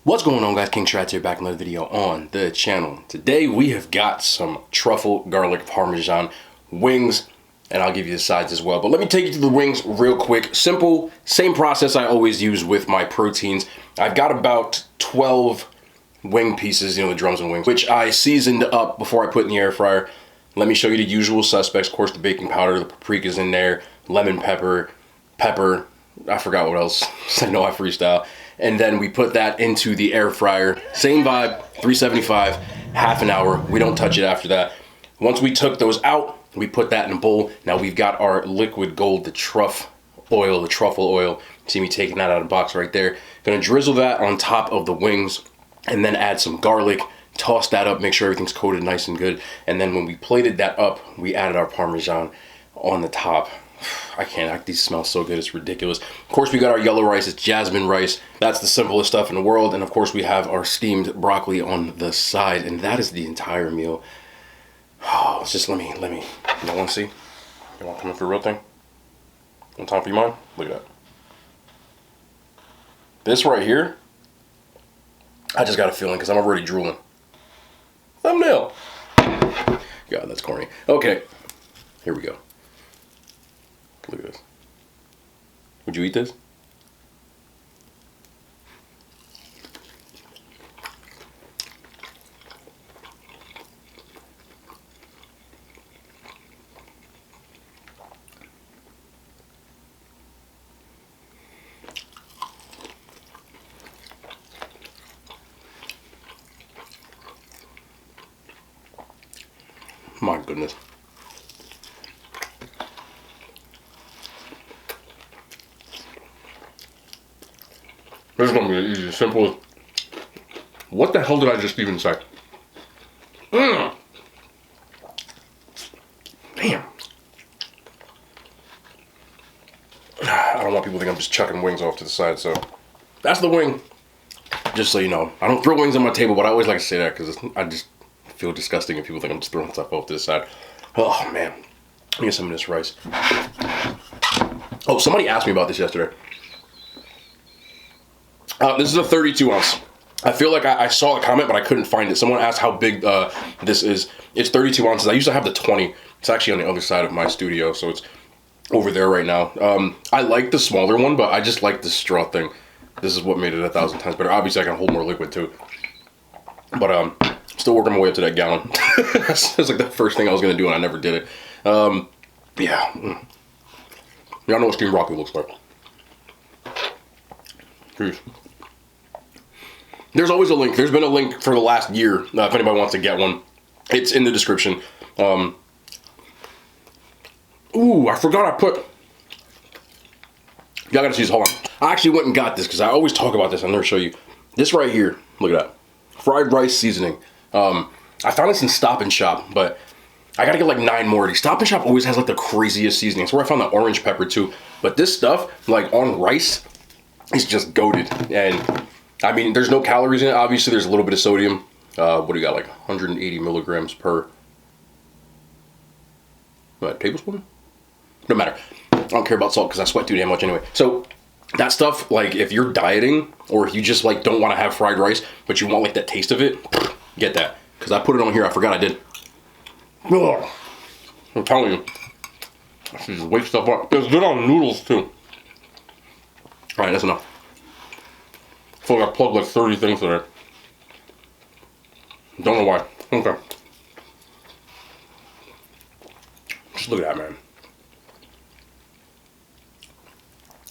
What's going on, guys? King Shrats here, back in another video on the channel. Today we have got some truffle garlic parmesan wings, and I'll give you the sides as well. But let me take you through the wings real quick. Simple, same process I always use with my proteins. I've got about 12 wing pieces, you know, the drums and wings, which I seasoned up before I put in the air fryer. Let me show you the usual suspects. Of course, the baking powder, the paprika's in there, lemon pepper, I forgot what else. I know I freestyle. And then we put that into the air fryer. Same vibe, 375, half an hour. We don't touch it after that. Once we took those out, we put that in a bowl. Now we've got our liquid gold, the truffle oil. See me taking that out of the box right there. Gonna drizzle that on top of the wings and then add some garlic. Toss that up, make sure everything's coated nice and good. And then when we plated that up, we added our Parmesan on the top. I can't, these smell so good, it's ridiculous. Of course, we got our yellow rice, it's jasmine rice. That's the simplest stuff in the world. And of course, we have our steamed broccoli on the side, and that is the entire meal. Oh, it's just let me, you don't want to see? You want to come in for a real thing? One time for you, mine? Look at that. This right here, I just got a feeling because I'm already drooling. Thumbnail. God, that's corny. Okay, here we go. Look at this. Would you eat this? My goodness. This is gonna be easy, as simple as, what the hell did I just even say? Damn. I don't want people to think I'm just chucking wings off to the side, so that's the wing. Just so you know, I don't throw wings on my table, but I always like to say that because I just feel disgusting if people think I'm just throwing stuff off to the side. Oh man, let me get some of this rice. Oh, somebody asked me about this yesterday. This is a 32 ounce. I feel like I saw a comment, but I couldn't find it. Someone asked how big this is. It's 32 ounces. I used to have the 20. It's actually on the other side of my studio, so it's over there right now. I like the smaller one, but I just like the straw thing. This is what made it 1,000 times better. Obviously, I can hold more liquid too. But still working my way up to that gallon. That's like the first thing I was gonna do, and I never did it. Yeah. Y'all know what steamed broccoli looks like. Jeez. There's always a link. There's been a link for the last year. If anybody wants to get one, it's in the description. Ooh, I forgot I put... Y'all gotta see this, hold on. I actually went and got this because I always talk about this. I'll never show you. This right here, look at that. Fried rice seasoning. I found this in Stop and Shop, but I gotta get like 9 more of these. Stop and Shop always has like the craziest seasoning. That's where I found the orange pepper too. But this stuff, like on rice, is just goated. And I mean, there's no calories in it. Obviously, there's a little bit of sodium. What do you got, like 180 milligrams per tablespoon? No matter. I don't care about salt because I sweat too damn much anyway. So that stuff, like if you're dieting or if you just like don't want to have fried rice, but you want like that taste of it, get that. Because I put it on here. I forgot I did. Ugh. I'm telling you. I should just wake stuff up. It's good on noodles too. All right, that's enough. I feel like I plugged like 30 things today. Don't know why. Okay. Just look at that, man.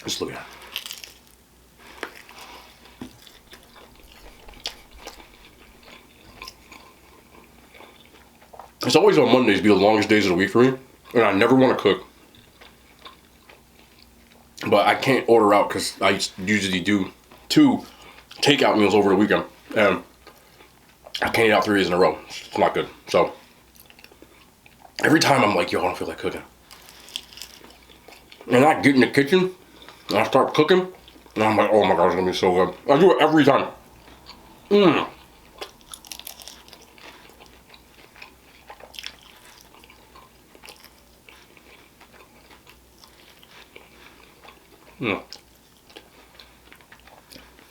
Just look at that. It's always on Mondays be the longest days of the week for me. And I never want to cook. But I can't order out because I usually do 2 takeout meals over the weekend, and I can't eat out 3 days in a row. It's not good. So every time I'm like, yo, I don't feel like cooking, and I get in the kitchen and I start cooking, and I'm like, oh my god, it's gonna be so good. I do it every time.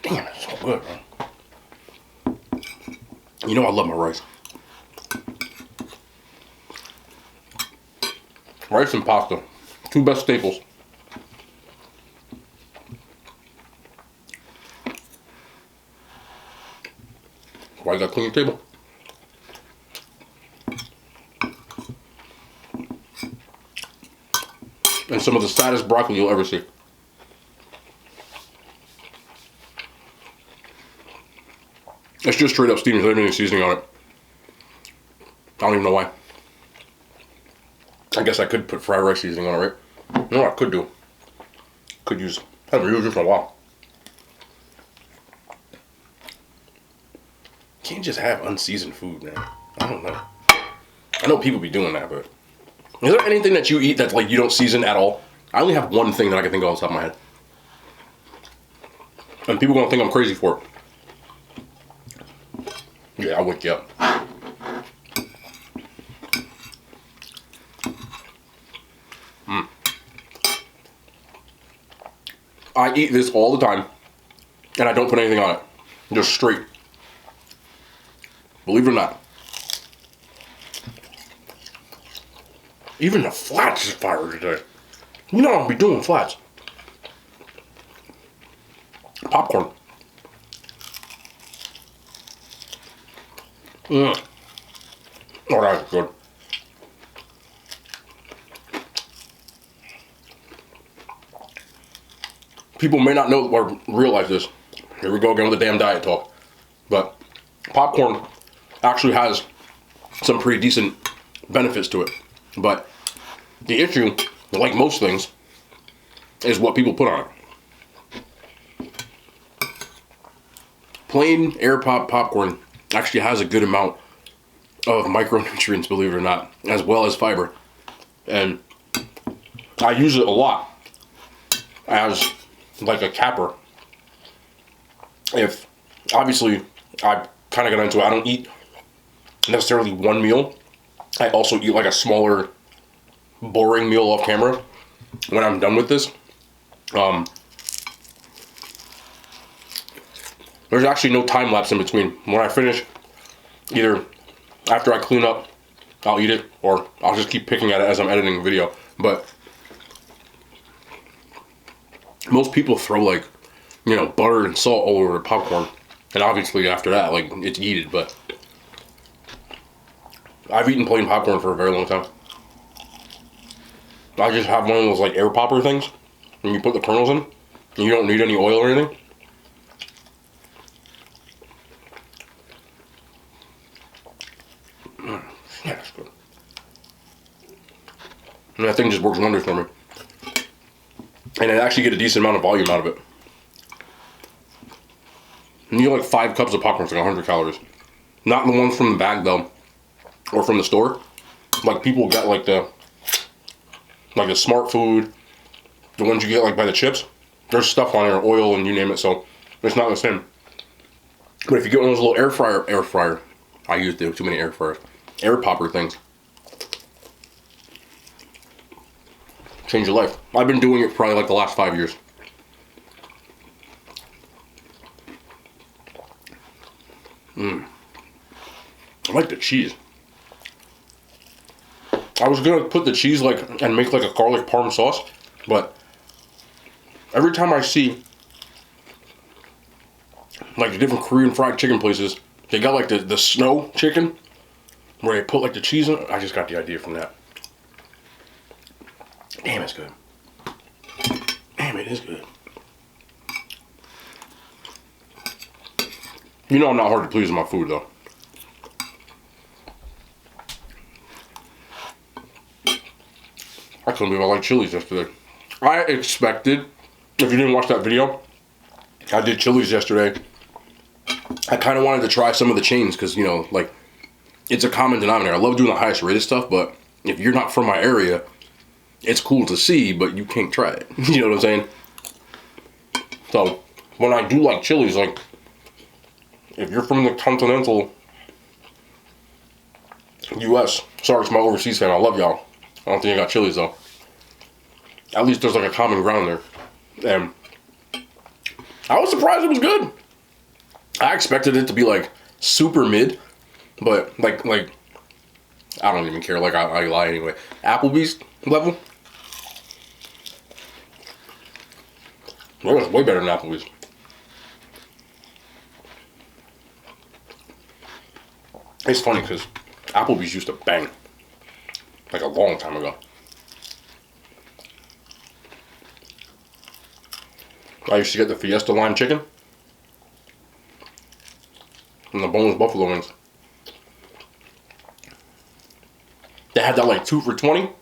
Damn, it's so good, man. You know I love my rice. Rice and pasta. Two best staples. Why you gotta clean your table? And some of the saddest broccoli you'll ever see. It's just straight up steaming. There's any seasoning on it. I don't even know why. I guess I could put fried rice seasoning on it, right? You know what I could do? Could use. I haven't used this in a while. Can't just have unseasoned food, man. I don't know. I know people be doing that, but is there anything that you eat that's like you don't season at all? I only have one thing that I can think of off the top of my head. And people gonna think I'm crazy for it. Yeah, I'll wake you up. I eat this all the time, and I don't put anything on it. Just straight. Believe it or not. Even the flats is fire today. You know I'll be doing flats. Popcorn. Oh, that's good. People may not know or realize this. Here we go again with the damn diet talk. But popcorn actually has some pretty decent benefits to it. But the issue, like most things, is what people put on it. Plain air pop popcorn actually has a good amount of micronutrients, believe it or not, as well as fiber. And I use it a lot as like a capper. If, obviously, I kind of got into it, I don't eat necessarily one meal. I also eat like a smaller, boring meal off camera when I'm done with this. There's actually no time lapse in between. When I finish, either after I clean up, I'll eat it, or I'll just keep picking at it as I'm editing the video. But most people throw like, you know, butter and salt all over the popcorn. And obviously after that, like, it's heated, but I've eaten plain popcorn for a very long time. I just have one of those like air popper things, and you put the kernels in, and you don't need any oil or anything. Yeah, that's good. And that thing just works wonders for me. And I actually get a decent amount of volume out of it. And you get like 5 cups of popcorn, it's like 100 calories. Not the ones from the bag though, or from the store. Like people get like the Smart Food, the ones you get like by the chips. There's stuff on there, oil and you name it, so it's not the same. But if you get one of those little air fryer, I use too many air fryers, air popper things. Change your life. I've been doing it probably like the last 5 years. I like the cheese. I was gonna put the cheese like and make like a garlic parm sauce, but every time I see like the different Korean fried chicken places, they got like the snow chicken where they put like the cheese in it. I just got the idea from that. Damn, it's good. Damn, it is good. You know I'm not hard to please with my food though. I couldn't believe I liked Chili's yesterday. I expected, if you didn't watch that video, I did Chili's yesterday. I kind of wanted to try some of the chains because, you know, like, it's a common denominator. I love doing the highest rated stuff, but if you're not from my area, it's cool to see, but you can't try it. You know what I'm saying? So, when I do like Chili's, like, if you're from the continental U.S., sorry to my overseas fan, I love y'all. I don't think I got Chili's though. At least there's like a common ground there. And I was surprised it was good. I expected it to be like super mid, But like I don't even care. Like I lie anyway. Applebee's level, that was way better than Applebee's. It's funny because Applebee's used to bang like a long time ago. I used to get the Fiesta line chicken and the boneless buffalo wings. They had that like 2 for $20. I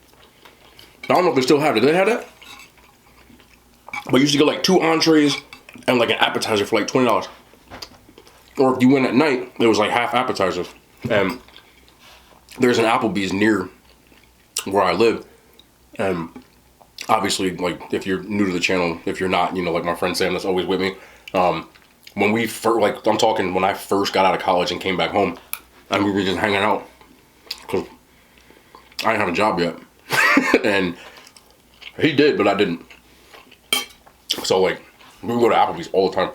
don't know if they still have it. Did they have that? But you used to get like 2 entrees and like an appetizer for like $20. Or if you went at night, it was like half appetizers. And there's an Applebee's near where I live. And obviously, like, if you're new to the channel, if you're not, you know, like my friend Sam that's always with me. When we first, like, I'm talking when I first got out of college and came back home, and we were just hanging out. Because I didn't have a job yet. And he did, but I didn't. So, like, we would go to Applebee's all the time.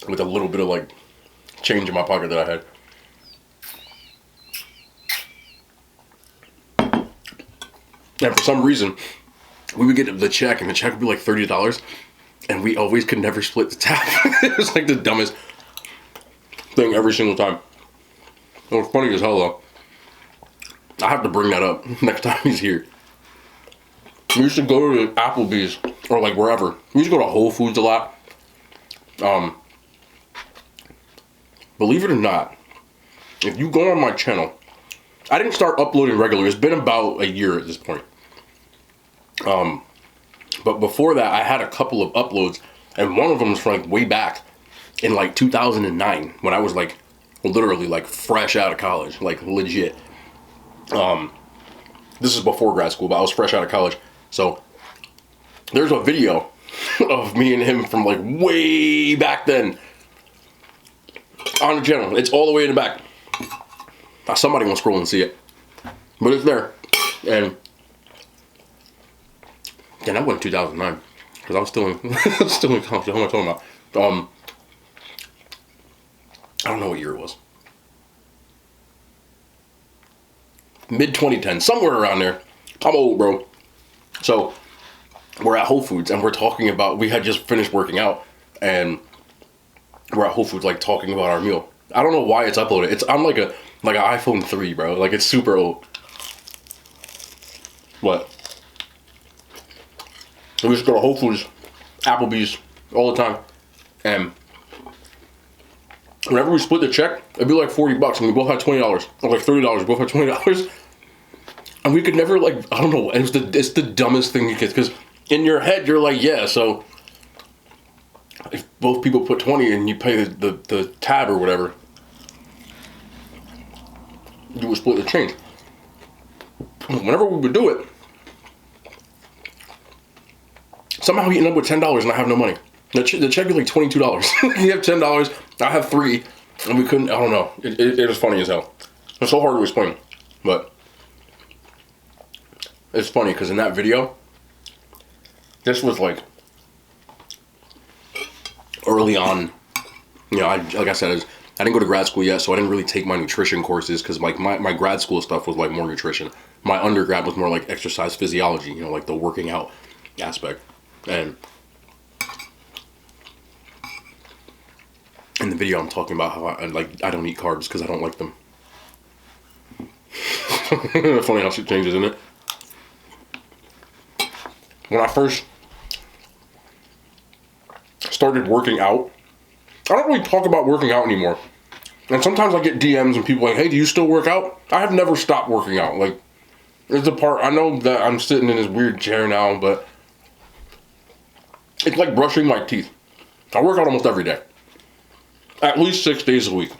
With a little bit of, like, change in my pocket that I had. And for some reason, we would get the check, and the check would be like $30, and we always could never split the tab. It was like the dumbest thing every single time. It was funny as hell, though. I have to bring that up next time he's here. We used to go to Applebee's, or like wherever. We used to go to Whole Foods a lot. Believe it or not, if you go on my channel, I didn't start uploading regularly. It's been about a year at this point. But before that, I had a couple of uploads, and one of them was from like way back in like 2009 when I was like literally like fresh out of college, like legit. This is before grad school, but I was fresh out of college. So there's a video of me and him from like way back then on the channel. It's all the way in the back. Now somebody will scroll and see it, but it's there. And yeah, that wasn't 2009 because I was still in still in college. What am I talking about? I don't know what year it was. Mid 2010, somewhere around there. I'm old, bro. So we're at Whole Foods and we're talking about. We had just finished working out and we're at Whole Foods, like talking about our meal. I don't know why it's uploaded. It's on like an iPhone 3, bro. Like it's super old. What? We used to go to Whole Foods, Applebee's all the time, and whenever we split the check, it'd be like $40, and we both had $20, or like $30. We both had $20, and we could never like. I don't know. It's the dumbest thing you get because in your head you're like, yeah. So if both people put 20 and you pay the tab or whatever, you would split the change. Whenever we would do it, somehow we end up with $10 and I have no money. The check is like $22. You have $10, I have $3, and we couldn't. I don't know. It was funny as hell. It's so hard to explain, but it's funny because in that video, this was like early on. You know, like I said, I didn't go to grad school yet, so I didn't really take my nutrition courses because like my grad school stuff was like more nutrition. My undergrad was more like exercise physiology. You know, like the working out aspect. And in the video, I'm talking about how I don't eat carbs because I don't like them. Funny how shit changes, isn't it? When I first started working out, I don't really talk about working out anymore. And sometimes I get DMs and people like, hey, do you still work out? I have never stopped working out. Like, there's the part, I know that I'm sitting in this weird chair now, but it's like brushing my teeth. I work out almost every day. At least 6 days a week.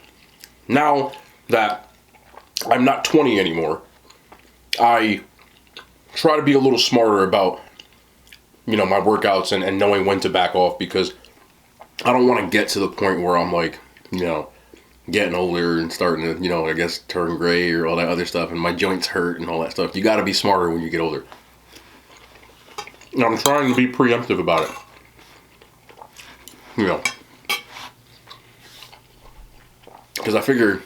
Now that I'm not 20 anymore, I try to be a little smarter about, you know, my workouts and knowing when to back off because I don't want to get to the point where I'm like, you know, getting older and starting to, you know, I guess turn gray or all that other stuff and my joints hurt and all that stuff. You got to be smarter when you get older. And I'm trying to be preemptive about it. You know, because I figure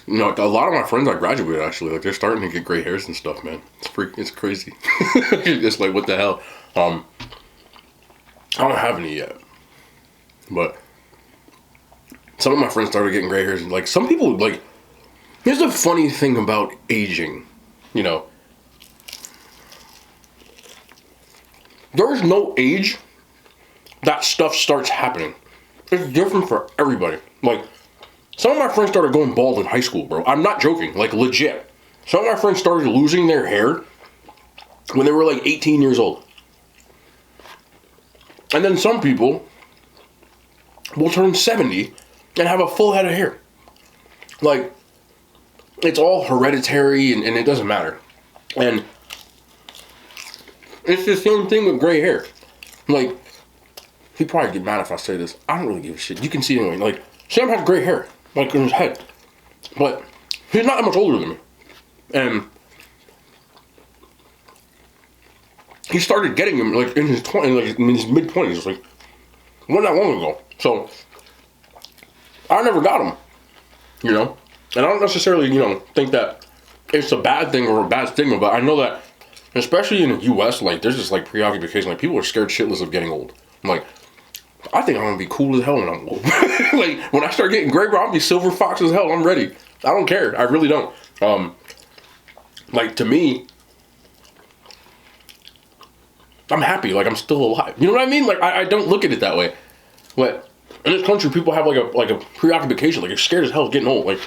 You know, like a lot of my friends I graduated actually, like they're starting to get gray hairs and stuff, man. It's crazy. It's like, what the hell? I don't have any yet, but some of my friends started getting gray hairs. And like some people, like, here's the funny thing about aging, you know. There's no age that stuff starts happening. It's different for everybody. Like, some of my friends started going bald in high school, bro. I'm not joking, like legit. Some of my friends started losing their hair when they were like 18 years old. And then some people will turn 70 and have a full head of hair. Like, it's all hereditary and it doesn't matter. And it's the same thing with gray hair. Like, he'd probably get mad if I say this. I don't really give a shit. You can see it anyway. Like, Sam has gray hair, like in his head. But he's not that much older than me. And he started getting him like in his 20s, like in his mid-20s, like not that long ago. So I never got him, you know? And I don't necessarily, you know, think that it's a bad thing or a bad stigma, but I know that especially in the US, like there's this like preoccupation, like people are scared shitless of getting old. I'm like, I think I'm gonna be cool as hell when I'm old. Like when I start getting gray, bro, I'll be silver fox as hell. I'm ready. I don't care. I really don't. Like to me, I'm happy. Like I'm still alive. You know what I mean? Like I don't look at it that way. But in this country, people have like a preoccupation. Like you're scared as hell of getting old. Like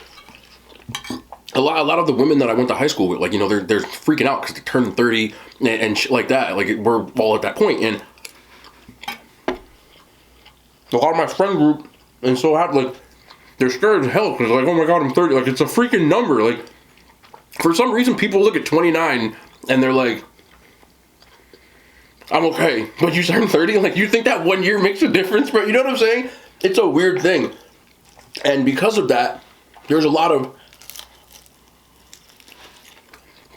a lot of the women that I went to high school with, like, you know, they're freaking out because they're turning 30 and shit like that. Like we're all at that point, and a lot of my friend group, and so like they're scared as hell because like, oh my god, I'm 30. Like it's a freaking number. Like for some reason, people look at 29 and they're like, I'm okay, but you turn 30. Like you think that 1 year makes a difference, bro? You know what I'm saying? It's a weird thing, and because of that, there's a lot of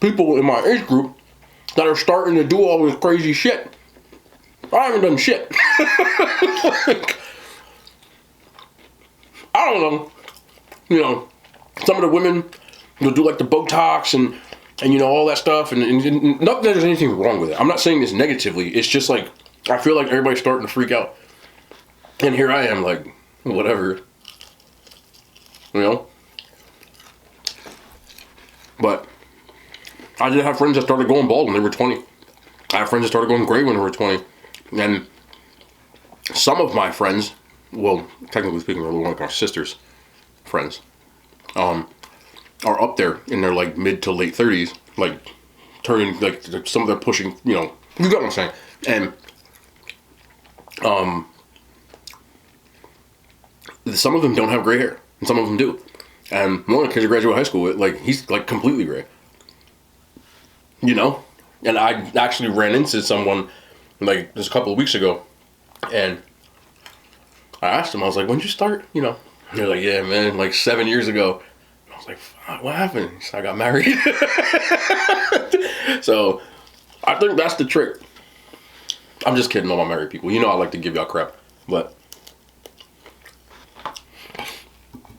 people in my age group that are starting to do all this crazy shit. I haven't done shit. Like, I don't know. You know, some of the women will do like the Botox and you know, all that stuff. And not that there's anything wrong with it. I'm not saying this negatively. It's just like, I feel like everybody's starting to freak out. And here I am like, whatever. You know? But I did have friends that started going bald when they were 20. I have friends that started going gray when they were 20. And some of my friends, well, technically speaking, they're like my sister's friends, are up there in their like mid to late 30s, like turning, like some of them pushing, you know, you got what I'm saying. And some of them don't have gray hair, and some of them do. And one of the kids I graduated high school with, like, he's like completely gray. You know? And I actually ran into someone like just a couple of weeks ago, and I asked him, I was like, when'd you start? You know? And they're like, yeah, man, like 7 years ago. And I was like, what happened? He said, I got married. So I think that's the trick. I'm just kidding, all my married people. You know I like to give y'all crap, but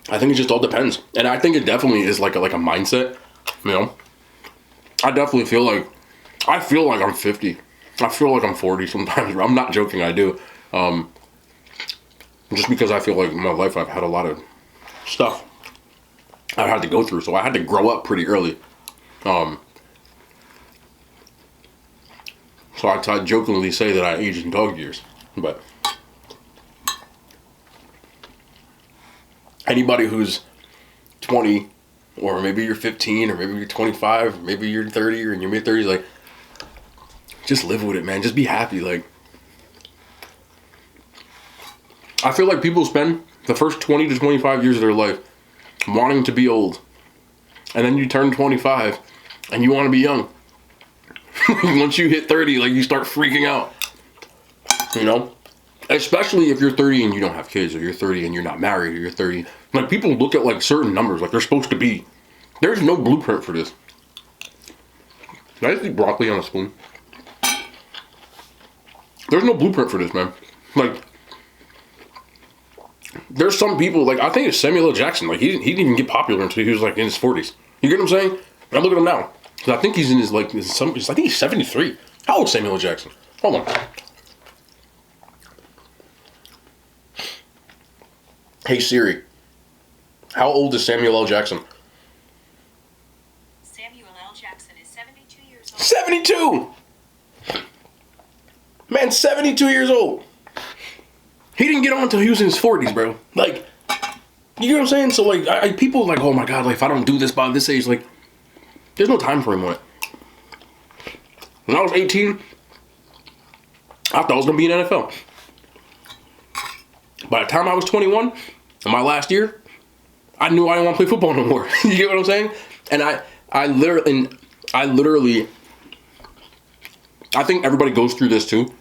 I think it just all depends. And I think it definitely is like a mindset, you know? I definitely feel like I'm 50. I feel like I'm 40 sometimes. I'm not joking, I do. Just because I feel like in my life I've had a lot of stuff I've had to go through. So I had to grow up pretty early. So I jokingly say that I aged in dog years. But anybody who's 20, or maybe you're 15, or maybe you're 25, or maybe you're 30 or in your mid-30s, like, just live with it, man. Just be happy. Like, I feel like people spend the first 20 to 25 years of their life wanting to be old. And then you turn 25 and you want to be young. Once you hit 30, like, you start freaking out. You know? Especially if you're 30 and you don't have kids, or you're 30 and you're not married, or you're 30. Like, people look at, like, certain numbers, like they're supposed to be. There's no blueprint for this. Can I just eat broccoli on a spoon? There's no blueprint for this, man. Like, there's some people, like, I think it's Samuel L. Jackson. Like, he didn't even get popular until he was, like, in his 40s. You get what I'm saying? Now look at him now. I think he's in his, like, I think he's 73. How old is Samuel L. Jackson? Hold on. Hey, Siri. How old is Samuel L. Jackson? Samuel L. Jackson is 72 years old. 72! Man, 72 years old. He didn't get on until he was in his 40s, bro. Like, you know what I'm saying? So, like, people like, oh my God, like, if I don't do this by this age, like, there's no time frame on it. When I was 18, I thought I was going to be in NFL. By the time I was 21, in my last year, I knew I didn't want to play football no more. You get what I'm saying? And I literally, I think everybody goes through this too.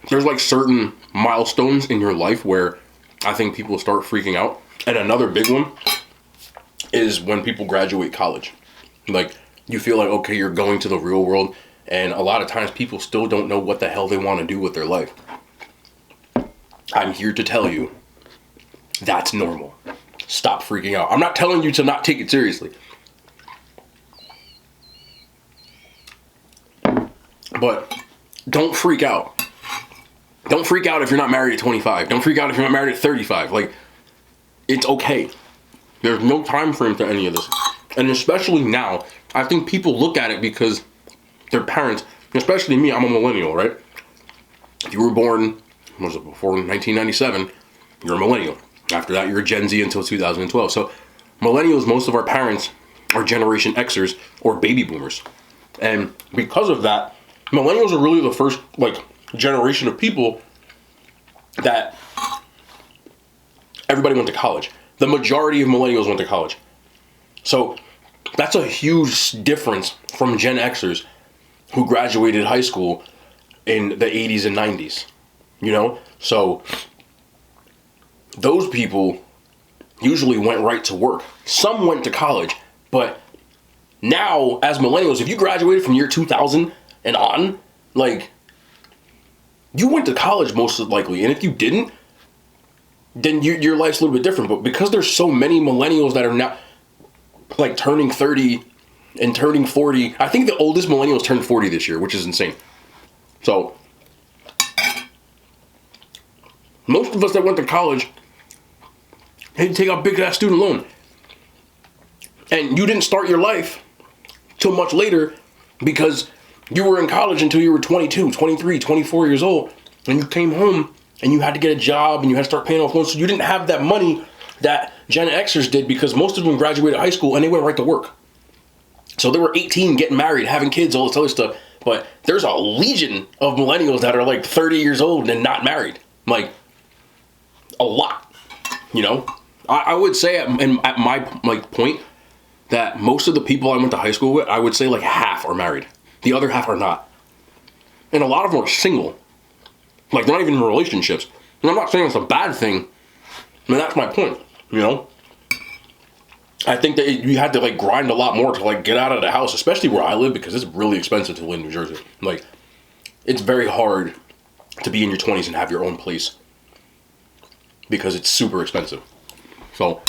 There's like certain milestones in your life where I think people start freaking out. And another big one is when people graduate college. Like, you feel like, okay, you're going to the real world. And a lot of times people still don't know what the hell they want to do with their life. I'm here to tell you, that's normal. Stop freaking out. I'm not telling you to not take it seriously. But don't freak out. Don't freak out if you're not married at 25. Don't freak out if you're not married at 35. Like, it's okay. There's no time frame to any of this. And especially now, I think people look at it because their parents, especially me, I'm a millennial, right? If you were born, what was it, before 1997, you're a millennial. After that, you're a Gen Z until 2012. So millennials, most of our parents are Generation Xers or baby boomers. And because of that, millennials are really the first, like, generation of people that everybody went to college. The majority of millennials went to college. So that's a huge difference from Gen Xers who graduated high school in the 80s and 90s. You know? So those people usually went right to work. Some went to college, but now as millennials, if you graduated from year 2000 and on, like, you went to college most likely, and if you didn't, then your life's a little bit different. But because there's so many millennials that are now, like, turning 30 and turning 40, I think the oldest millennials turned 40 this year, which is insane. So most of us that went to college had to take out big ass student loan, and you didn't start your life till much later because you were in college until you were 22, 23, 24 years old, and you came home and you had to get a job and you had to start paying off loans. So you didn't have that money that Gen Xers did because most of them graduated high school and they went right to work. So they were 18, getting married, having kids, all this other stuff. But there's a legion of millennials that are like 30 years old and not married. Like, a lot, you know? I would say at my, like, point that most of the people I went to high school with, I would say like half are married. The other half are not. And a lot of them are single. Like, they're not even in relationships. And I'm not saying it's a bad thing. I mean, that's my point, you know? I think that you had to, like, grind a lot more to, like, get out of the house, especially where I live, because it's really expensive to live in New Jersey. Like, it's very hard to be in your 20s and have your own place because it's super expensive. So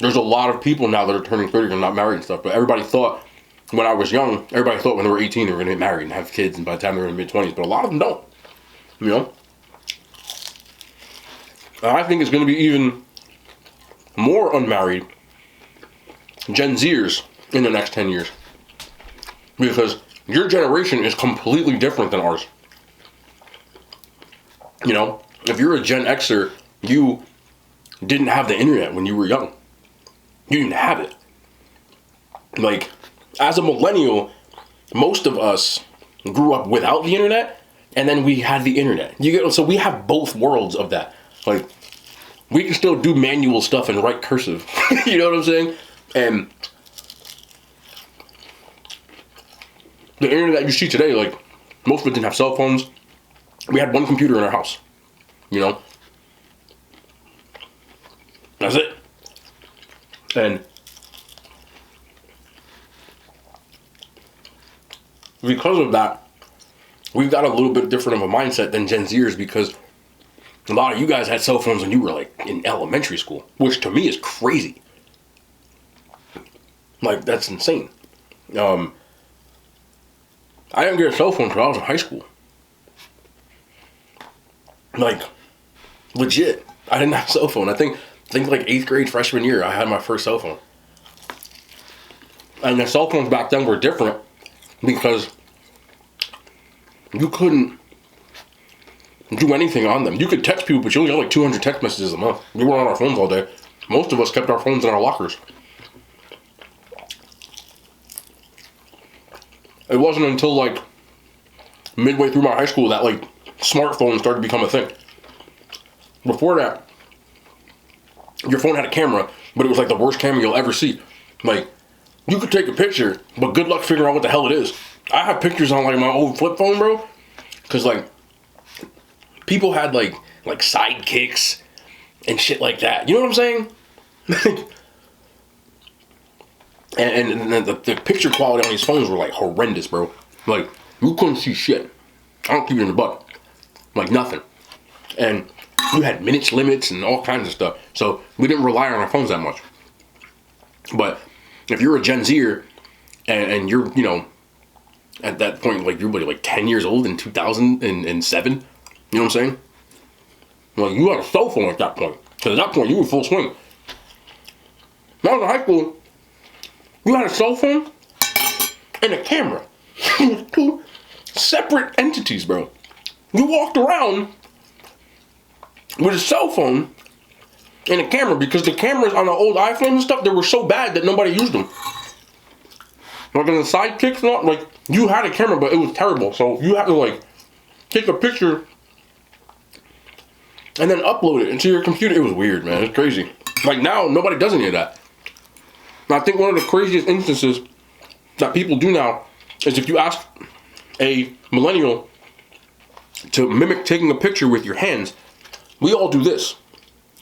there's a lot of people now that are turning 30 and not married and stuff, but everybody thought, when I was young, everybody thought when they were 18 they were going to get married and have kids, and by the time they were in their mid-20s, but a lot of them don't, you know? And I think it's going to be even more unmarried Gen Zers in the next 10 years, because your generation is completely different than ours. You know, if you're a Gen Xer, you didn't have the internet when you were young. You didn't have it. Like, as a millennial, most of us grew up without the internet, and then we had the internet. So we have both worlds of that. Like, we can still do manual stuff and write cursive. You know what I'm saying? And the internet you see today, like, most of it didn't have cell phones. We had one computer in our house. You know? That's it. And because of that, we've got a little bit different of a mindset than Gen Zers because a lot of you guys had cell phones when you were like in elementary school, which to me is crazy. Like, that's insane. I didn't get a cell phone until I was in high school. Like, legit. I didn't have a cell phone. I think like 8th grade freshman year, I had my first cell phone. And the cell phones back then were different because you couldn't do anything on them. You could text people, but you only got like 200 text messages a month. We were on our phones all day. Most of us kept our phones in our lockers. It wasn't until like midway through my high school that like smartphones started to become a thing. Before that, your phone had a camera, but it was like the worst camera you'll ever see. Like, you could take a picture, but good luck figuring out what the hell it is. I have pictures on like my old flip phone, bro, because like people had like sidekicks and shit like that. You know what I'm saying? and the picture quality on these phones were like horrendous, bro. Like, you couldn't see shit. I don't keep it in the butt. Like, nothing. And you had minutes limits and all kinds of stuff. So we didn't rely on our phones that much. But if you're a Gen Zer and you're, you know, at that point, like, you're like 10 years old in 2007, you know what I'm saying? Well, you had a cell phone at that point. Because at that point, you were full swing. When I was in high school, you had a cell phone and a camera. Two separate entities, bro. You walked around with a cell phone and a camera because the cameras on the old iPhones and stuff, they were so bad that nobody used them. Like in the sidekicks, not like you had a camera, but it was terrible. So you had to like take a picture and then upload it into your computer. It was weird, man. It's crazy. Like now, nobody does any of that. And I think one of the craziest instances that people do now is if you ask a millennial to mimic taking a picture with your hands, we all do this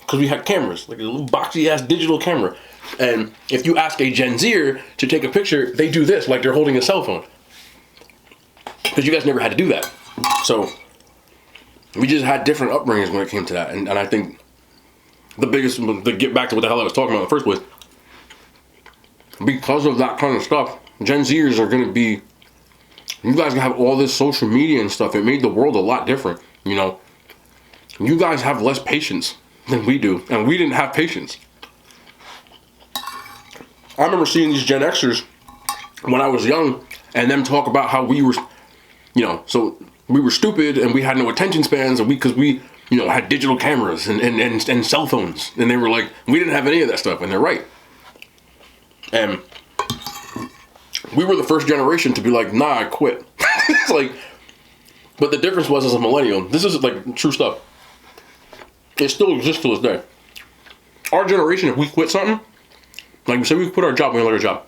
because we had cameras, like a little boxy ass digital camera. And if you ask a Gen Zer to take a picture, they do this like they're holding a cell phone. Because you guys never had to do that. So we just had different upbringings when it came to that. And I think the biggest, to get back to what the hell I was talking about in the first place, because of that kind of stuff, Gen Zers are going to be, you guys have all this social media and stuff. It made the world a lot different, you know. You guys have less patience than we do, and we didn't have patience. I remember seeing these Gen Xers when I was young, and them talk about how we were, you know, so we were stupid and we had no attention spans, and because we, you know, had digital cameras and cell phones, and they were like, we didn't have any of that stuff, and they're right. And we were the first generation to be like, nah, I quit. It's like, but the difference was, as a millennial, this is like true stuff. It still exists to this day. Our generation, if we quit something, like say we quit our job, we like our job,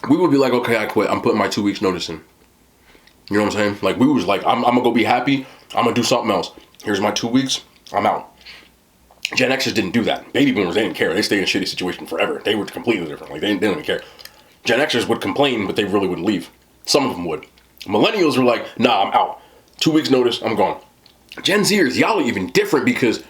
we would be like, okay, I quit. I'm putting my 2 weeks notice in. You know what I'm saying? Like, we was like, I'm gonna go be happy. I'm gonna do something else. Here's my 2 weeks. I'm out. Gen Xers didn't do that. Baby boomers, they didn't care. They stayed in a shitty situation forever. They were completely different. Like, they didn't even care. Gen Xers would complain, but they really wouldn't leave. Some of them would. Millennials were like, nah, I'm out. 2 weeks notice, I'm gone. Gen Zers, y'all are even different because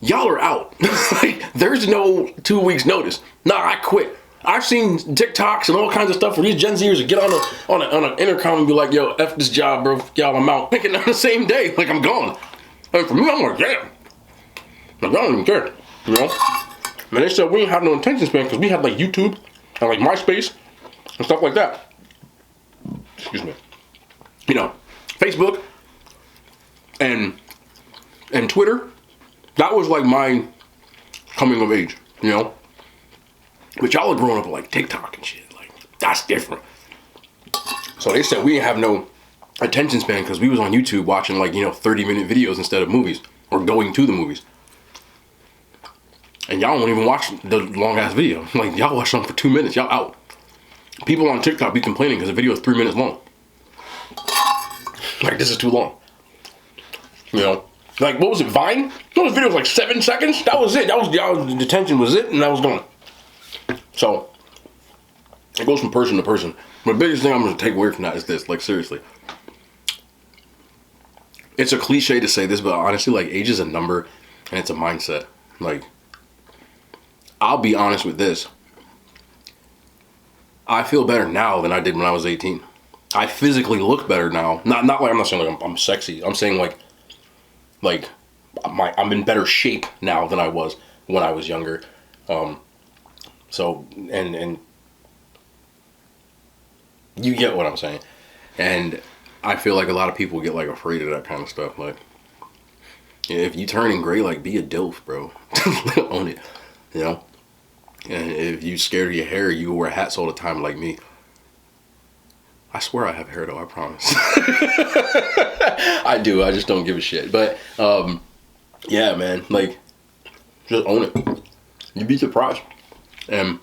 y'all are out. Like, there's no 2 weeks notice. Nah, I quit. I've seen TikToks and all kinds of stuff where these Gen Zers would get on an intercom and be like, yo, F this job, bro. Y'all, I'm out. Thinking on the same day, like, I'm gone. And for me, I'm like, damn. Like, I don't even care, you know? And they said we didn't have no attention span because we had like YouTube and like MySpace and stuff like that. Excuse me. You know, Facebook and Twitter. That was like my coming of age, you know? But y'all are growing up with like TikTok and shit. Like, that's different. So they said we didn't have no attention span because we was on YouTube watching like, you know, 30-minute videos instead of movies or going to the movies. And y'all won't even watch the long ass video. Like, y'all watch something for 2 minutes, y'all out. People on TikTok be complaining because the video is 3 minutes long. Like, this is too long. You know? Like, what was it, Vine? Those videos like 7 seconds? That was it. That was y'all's detention was it, and that was gone. So, It goes from person to person. The biggest thing I'm going to take away from that is this. Like, seriously. It's a cliche to say this, but honestly, like, age is a number and it's a mindset. Like, I'll be honest with this. I feel better now than I did when I was 18. I physically look better now. Not like, I'm not saying like I'm sexy. I'm saying like I'm in better shape now than I was when I was younger. So and you get what I'm saying. And I feel like a lot of people get like afraid of that kind of stuff. Like, if you turning gray, like, be a dilf, bro. Own it, you know. And if you scared of your hair, you wear hats all the time like me. I swear I have hair though, I promise. I do, I just don't give a shit. But yeah, man, like, just own it. You'd be surprised. And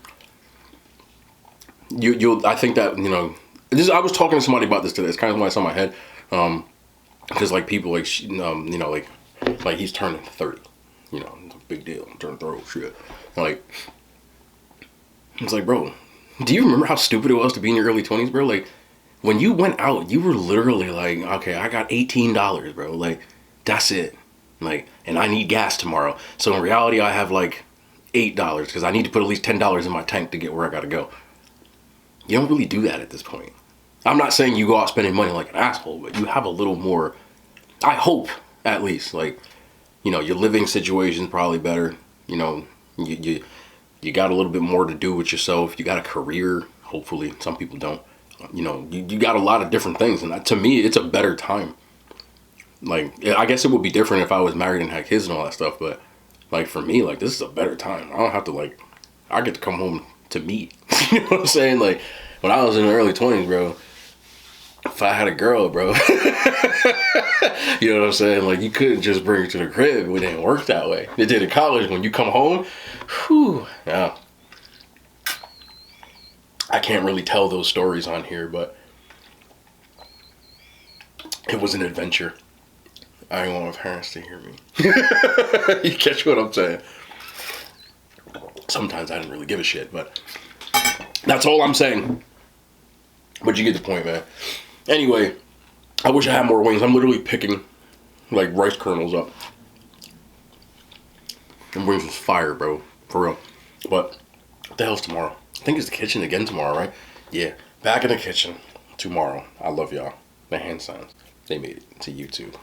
you'll I think that, you know, I was talking to somebody about this today. It's kind of why it's on my head. Because like people like, you know, like he's turning 30. You know, it's a big deal. I'm turning 30, shit. Like, it's like, bro, do you remember how stupid it was to be in your early 20s, bro? Like, when you went out, you were literally like, okay, I got $18, bro. Like, that's it. Like, and I need gas tomorrow. So in reality, I have like $8 because I need to put at least $10 in my tank to get where I gotta go. You don't really do that at this point. I'm not saying you go out spending money like an asshole, but you have a little more, I hope, at least. Like, you know, your living situation's probably better. You know, you got a little bit more to do with yourself. You got a career, hopefully. Some people don't. You know, you got a lot of different things. And that, to me, it's a better time. Like, I guess it would be different if I was married and had kids and all that stuff. But, like, for me, like, this is a better time. I don't have to, like, I get to come home to me. You know what I'm saying? Like, when I was in the early 20s, bro, if I had a girl, bro, you know what I'm saying? Like, you couldn't just bring her to the crib. It didn't work that way. It did in college. When you come home, whew, yeah. I can't really tell those stories on here, but it was an adventure. I didn't want my parents to hear me. You catch what I'm saying? Sometimes I didn't really give a shit, but that's all I'm saying. But you get the point, man. Anyway, I wish I had more wings. I'm literally picking, like, rice kernels up. And wings was fire, bro. For real. But what the hell's tomorrow? I think it's the kitchen again tomorrow, right? Yeah. Back in the kitchen tomorrow. I love y'all. The hand signs. They made it to YouTube.